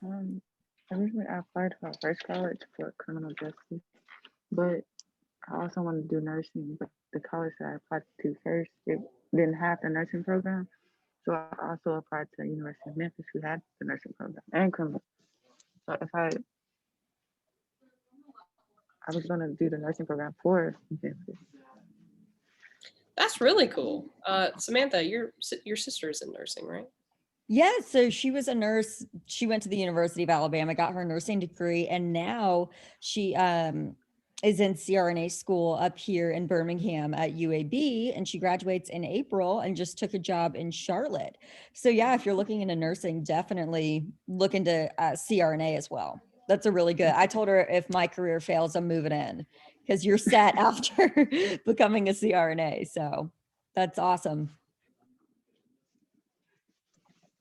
Um, Originally, I applied to my first college for criminal justice, but I also wanted to do nursing. But the college that I applied to first, it didn't have the nursing program, so I also applied to University of Memphis, who had the nursing program and criminal. So if I was gonna do the nursing program for Memphis. That's really cool. Samantha, your sister is in nursing, right? Yeah, so she was a nurse. She went to the University of Alabama, got her nursing degree, and now she is in CRNA school up here in Birmingham at UAB, and she graduates in April and just took a job in Charlotte. So yeah, if you're looking into nursing, definitely look into CRNA as well. That's a really good. I told her if my career fails, I'm moving in because you're set after becoming a CRNA. So that's awesome.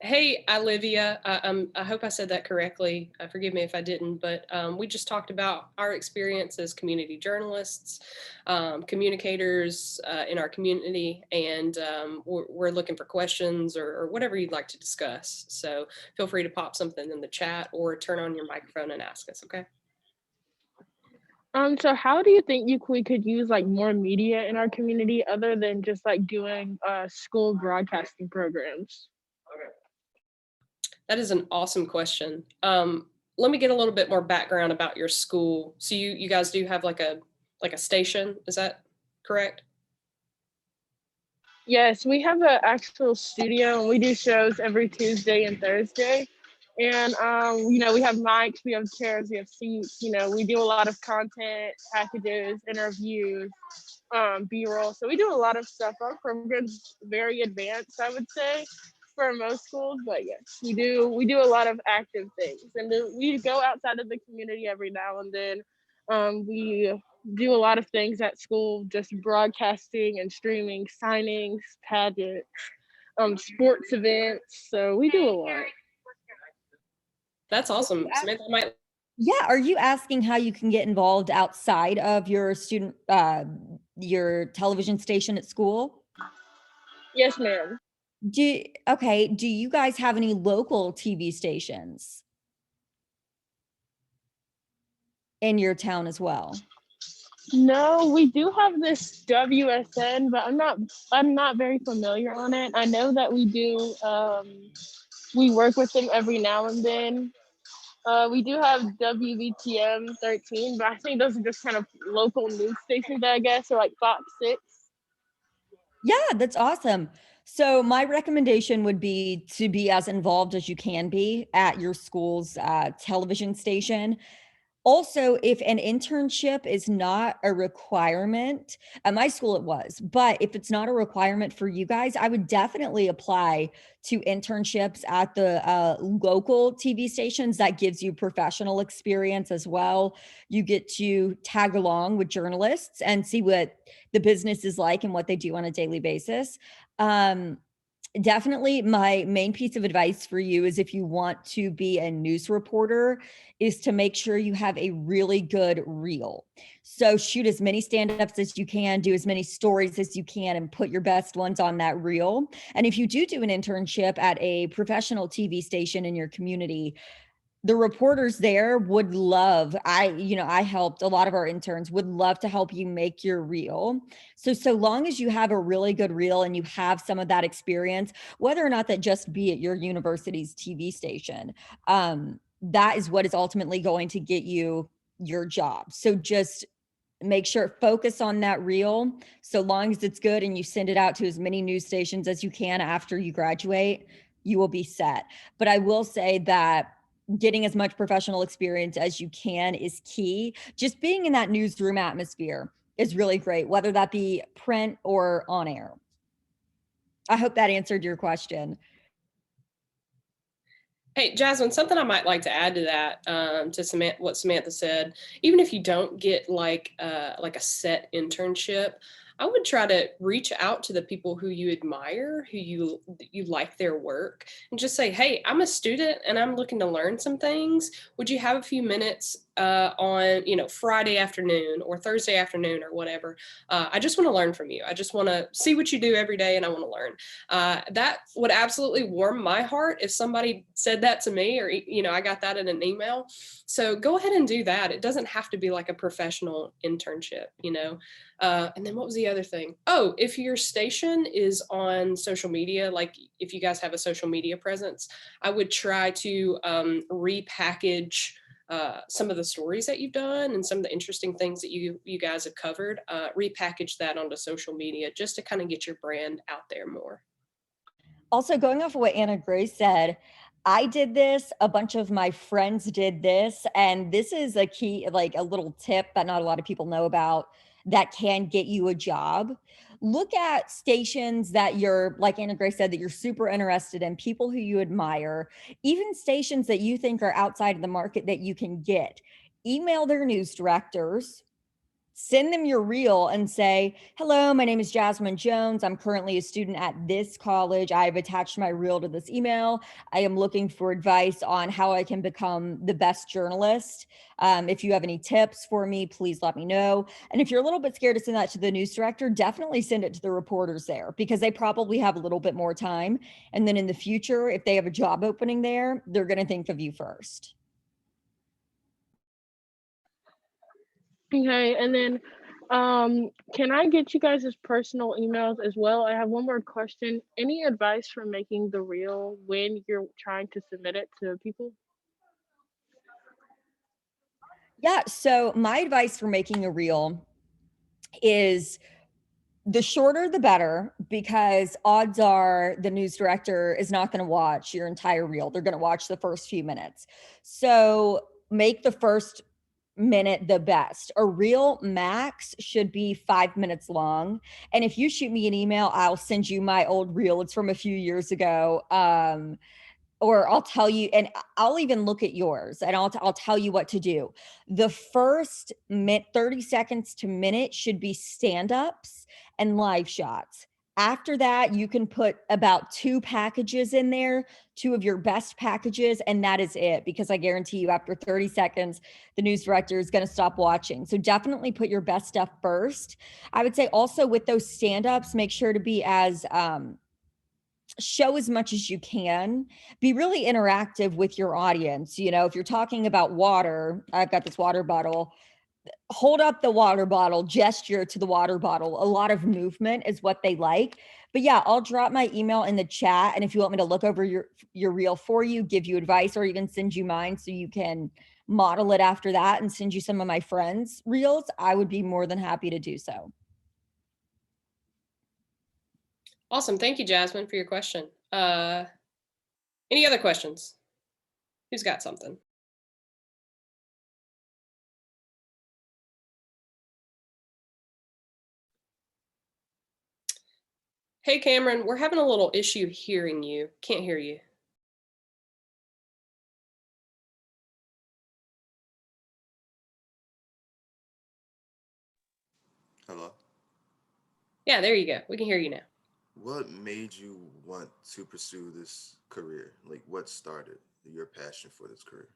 Hey, Olivia, I hope I said that correctly. Forgive me if I didn't, but we just talked about our experience as community journalists, communicators in our community, and we're looking for questions or whatever you'd like to discuss. So feel free to pop something in the chat or turn on your microphone and ask us, okay? So how do you think we could use like more media in our community other than just like doing school broadcasting programs? That is an awesome question. Let me get a little bit more background about your school. So you guys do have like a station, is that correct? Yes, we have an actual studio and we do shows every Tuesday and Thursday. And we have mics, we have chairs, we have seats, we do a lot of content, packages, interviews, B-roll. So we do a lot of stuff. Our program's very advanced, I would say, for most schools, but yes, we do a lot of active things. And we go outside of the community every now and then. We do a lot of things at school, just broadcasting and streaming, signings, pageants, sports events. So we do a lot. That's awesome. Samantha might. Yeah, are you asking how you can get involved outside of your your television station at school? Yes, ma'am. Do you guys have any local TV stations in your town as well? No, we do have this WSN, but I'm not very familiar on it. I know that we do we work with them every now and then. We do have WVTM 13, but I think those are just kind of local news stations, I guess, or like Fox 6. Yeah, that's awesome. So my recommendation would be to be as involved as you can be at your school's television station. Also, if an internship is not a requirement, at my school it was, but if it's not a requirement for you guys, I would definitely apply to internships at the local TV stations. That gives you professional experience as well. You get to tag along with journalists and see what the business is like and what they do on a daily basis. Definitely my main piece of advice for you is if you want to be a news reporter is to make sure you have a really good reel. So shoot as many stand-ups as you can, do as many stories as you can, and put your best ones on that reel. And if you do an internship at a professional TV station in your community, the reporters there would love, I helped a lot of our interns would love to help you make your reel. So long as you have a really good reel and you have some of that experience, whether or not that just be at your university's TV station, that is what is ultimately going to get you your job. So just make sure, focus on that reel. So long as it's good and you send it out to as many news stations as you can after you graduate, you will be set. But I will say that getting as much professional experience as you can is key. Just being in that newsroom atmosphere is really great, whether that be print or on air. I hope that answered your question. Hey, Jasmine, something I might like to add to that, to what Samantha said, even if you don't get like a set internship, I would try to reach out to the people who you admire, who you like their work, and just say, hey, I'm a student and I'm looking to learn some things. Would you have a few minutes on, Friday afternoon or Thursday afternoon or whatever. I just want to learn from you. I just want to see what you do every day, and I want to learn. That would absolutely warm my heart if somebody said that to me, or, I got that in an email. So go ahead and do that. It doesn't have to be like a professional internship, and then what was the other thing? Oh, if your station is on social media, like if you guys have a social media presence, I would try to repackage some of the stories that you've done and some of the interesting things that you guys have covered, repackage that onto social media just to kind of get your brand out there more. Also, going off of what Anna Grace said, I did this, a bunch of my friends did this, and this is a key, like a little tip that not a lot of people know about that can get you a job. Look at stations that you're, like Anna Grace said, that you're super interested in, people who you admire, even stations that you think are outside of the market that you can get. Email their news directors, send them your reel and say, hello, my name is Jasmine Jones. I'm currently a student at this college. I've attached my reel to this email. I am looking for advice on how I can become the best journalist. If you have any tips for me, please let me know. And if you're a little bit scared to send that to the news director, definitely send it to the reporters there, because they probably have a little bit more time. And then in the future, if they have a job opening there, they're going to think of you first. Okay, and then can I get you guys' personal emails as well? I have one more question. Any advice for making the reel when you're trying to submit it to people? Yeah. So my advice for making a reel is the shorter the better, because odds are the news director is not going to watch your entire reel. They're going to watch the first few minutes. So make the first minute the best. A reel max should be 5 minutes long. And if you shoot me an email, I'll send you my old reel. It's from a few years ago. Or I'll tell you, and I'll even look at yours, and I'll tell you what to do. The first 30 seconds to minute should be stand-ups and live shots. After that, you can put about 2 packages in there, 2 of your best packages, and that is it, because I guarantee you after 30 seconds, the news director is going to stop watching. So definitely put your best stuff first. I would say also with those stand-ups, make sure to be as show as much as you can, be really interactive with your audience. If you're talking about water, I've got this water bottle, hold up the water bottle, gesture to the water bottle. A lot of movement is what they like. But yeah, I'll drop my email in the chat, and if you want me to look over your reel for you, give you advice, or even send you mine so you can model it after that and send you some of my friends' reels, I would be more than happy to do so. Awesome. Thank you, Jasmine, for your question. Any other questions? Who's got something? Hey, Cameron, we're having a little issue hearing you. Can't hear you. Hello. Yeah, there you go. We can hear you now. What made you want to pursue this career? Like, what started your passion for this career?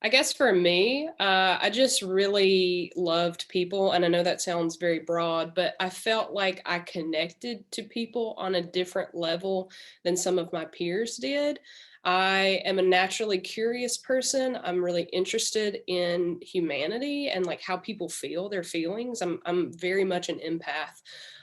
I guess for me, I just really loved people. And I know that sounds very broad, but I felt like I connected to people on a different level than some of my peers did. I am a naturally curious person. I'm really interested in humanity and like how people feel their feelings. I'm very much an empath.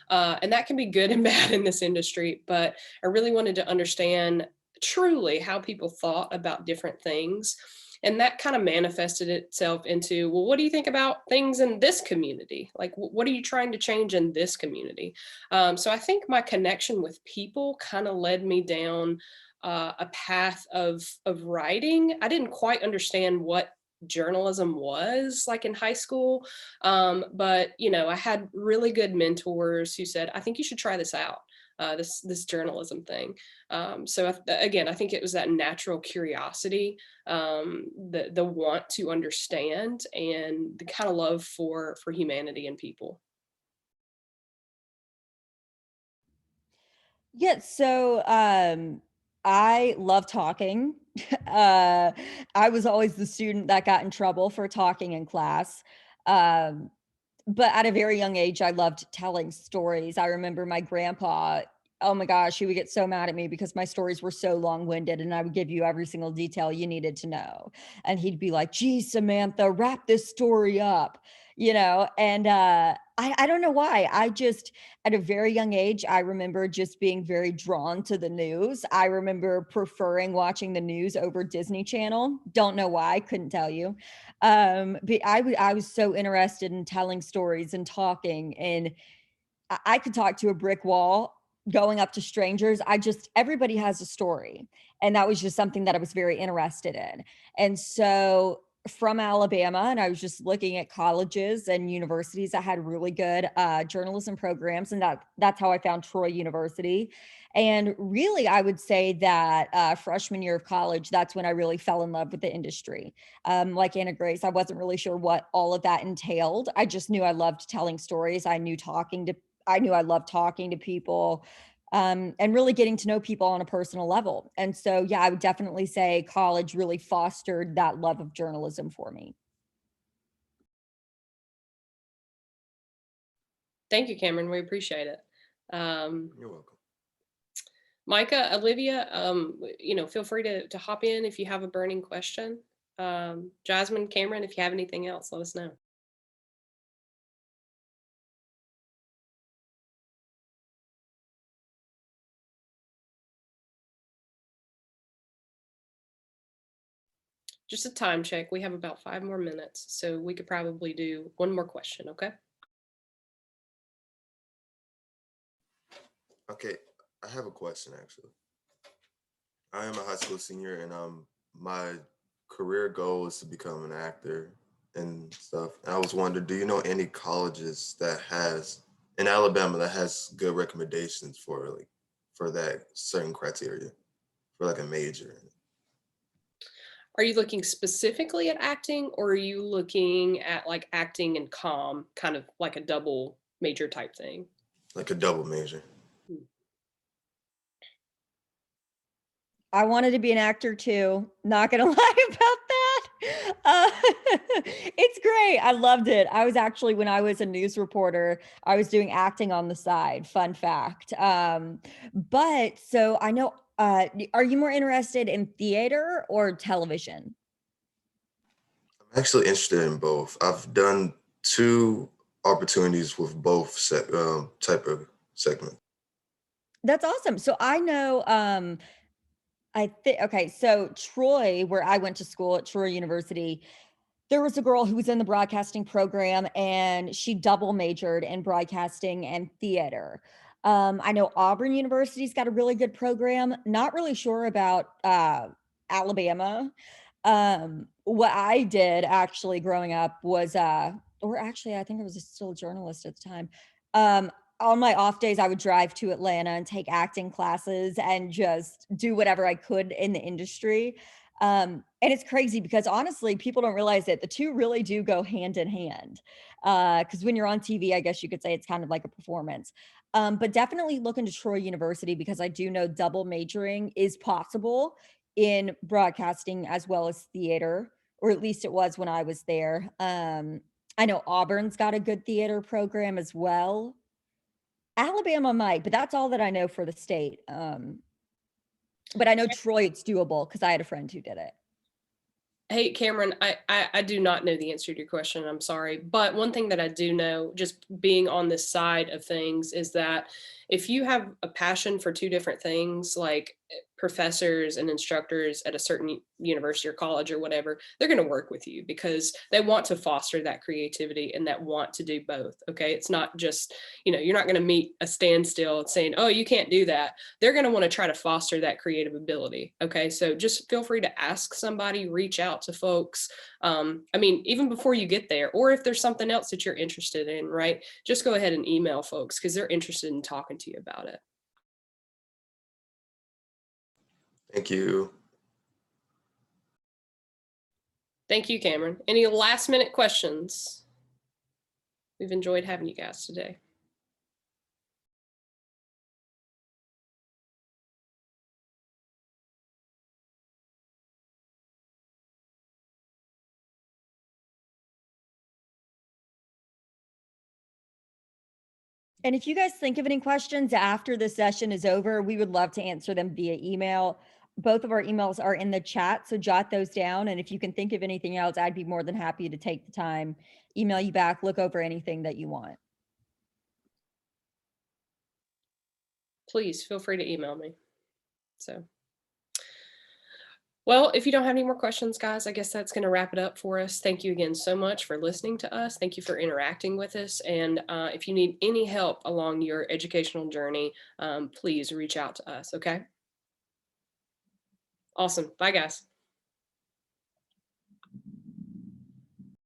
And that can be good and bad in this industry, but I really wanted to understand truly how people thought about different things. And that kind of manifested itself into, well, what do you think about things in this community? Like, what are you trying to change in this community? So I think my connection with people kind of led me down a path of writing. I didn't quite understand what journalism was like in high school, but I had really good mentors who said, I think you should try this out. This journalism thing. So again, I think it was that natural curiosity, the want to understand, and the kind of love for humanity and people. Yeah, so I love talking. I was always the student that got in trouble for talking in class. Um, but at a very young age, I loved telling stories. I remember my grandpa, oh my gosh, he would get so mad at me because my stories were so long-winded and I would give you every single detail you needed to know. And he'd be like, geez, Samantha, wrap this story up, and I don't know why. I just, at a very young age, I remember just being very drawn to the news. I remember preferring watching the news over Disney Channel. Don't know why, couldn't tell you. But I was so interested in telling stories and talking, and I could talk to a brick wall, going up to strangers. Everybody has a story. And that was just something that I was very interested in. And so from Alabama, and I was just looking at colleges and universities that had really good journalism programs. And that's how I found Troy University. And really, I would say that freshman year of college, that's when I really fell in love with the industry. Like Anna Grace, I wasn't really sure what all of that entailed. I just knew I loved telling stories. I knew I loved talking to people, and really getting to know people on a personal level. And so, yeah, I would definitely say college really fostered that love of journalism for me. Thank you, Cameron. We appreciate it. You're welcome. Micah, Olivia, feel free to hop in if you have a burning question. Jasmine, Cameron, if you have anything else, let us know. Just a time check. We have about 5 more minutes, so we could probably do one more question, okay? Okay, I have a question actually. I am a high school senior, and my career goal is to become an actor and stuff. And I was wondering, do you know any colleges that has in Alabama that has good recommendations for that certain criteria for like a major? Are you looking specifically at acting, or are you looking at like acting and comm, kind of like a double major type thing? Like a double major. I wanted to be an actor too. Not gonna lie about that. Uh, it's great. I loved it. I was actually, when I was a news reporter, I was doing acting on the side. Fun fact. But so I know. Are you more interested in theater or television? I'm actually interested in both. I've done 2 opportunities with both type of segment. That's awesome. So I know. I think okay. So Troy, where I went to school at Troy University, there was a girl who was in the broadcasting program and she double majored in broadcasting and theater. I know Auburn University's got a really good program. Not really sure about Alabama. What I did actually growing up was, or actually, I think I was still a journalist at the time. Um, on my off days, I would drive to Atlanta and take acting classes and just do whatever I could in the industry. And it's crazy because honestly, people don't realize that the two really do go hand in hand. Because when you're on TV, I guess you could say it's kind of like a performance. But definitely look into Troy University because I do know double majoring is possible in broadcasting as well as theater, or at least it was when I was there. I know Auburn's got a good theater program as well. Alabama might, but that's all that I know for the state. But I know Troy, it's doable because I had a friend who did it. Hey, Cameron, I do not know the answer to your question. I'm sorry. But one thing that I do know, just being on this side of things, is that if you have a passion for 2 different things, like professors and instructors at a certain university or college or whatever, they're going to work with you because they want to foster that creativity and that want to do both. Okay. It's not just, you're not going to meet a standstill saying, oh, you can't do that. They're going to want to try to foster that creative ability. Okay. So just feel free to ask somebody, reach out to folks. Even before you get there, or if there's something else that you're interested in, right, just go ahead and email folks because they're interested in talking to you about it. Thank you. Thank you, Cameron. Any last minute questions? We've enjoyed having you guys today. And if you guys think of any questions after the session is over, we would love to answer them via email. Both of our emails are in the chat, so jot those down. And if you can think of anything else, I'd be more than happy to take the time, email you back, look over anything that you want. Please feel free to email me. So, well, if you don't have any more questions, guys, I guess that's going to wrap it up for us. Thank you again so much for listening to us. Thank you for interacting with us. And if you need any help along your educational journey, please reach out to us. Okay. Awesome. Bye, guys.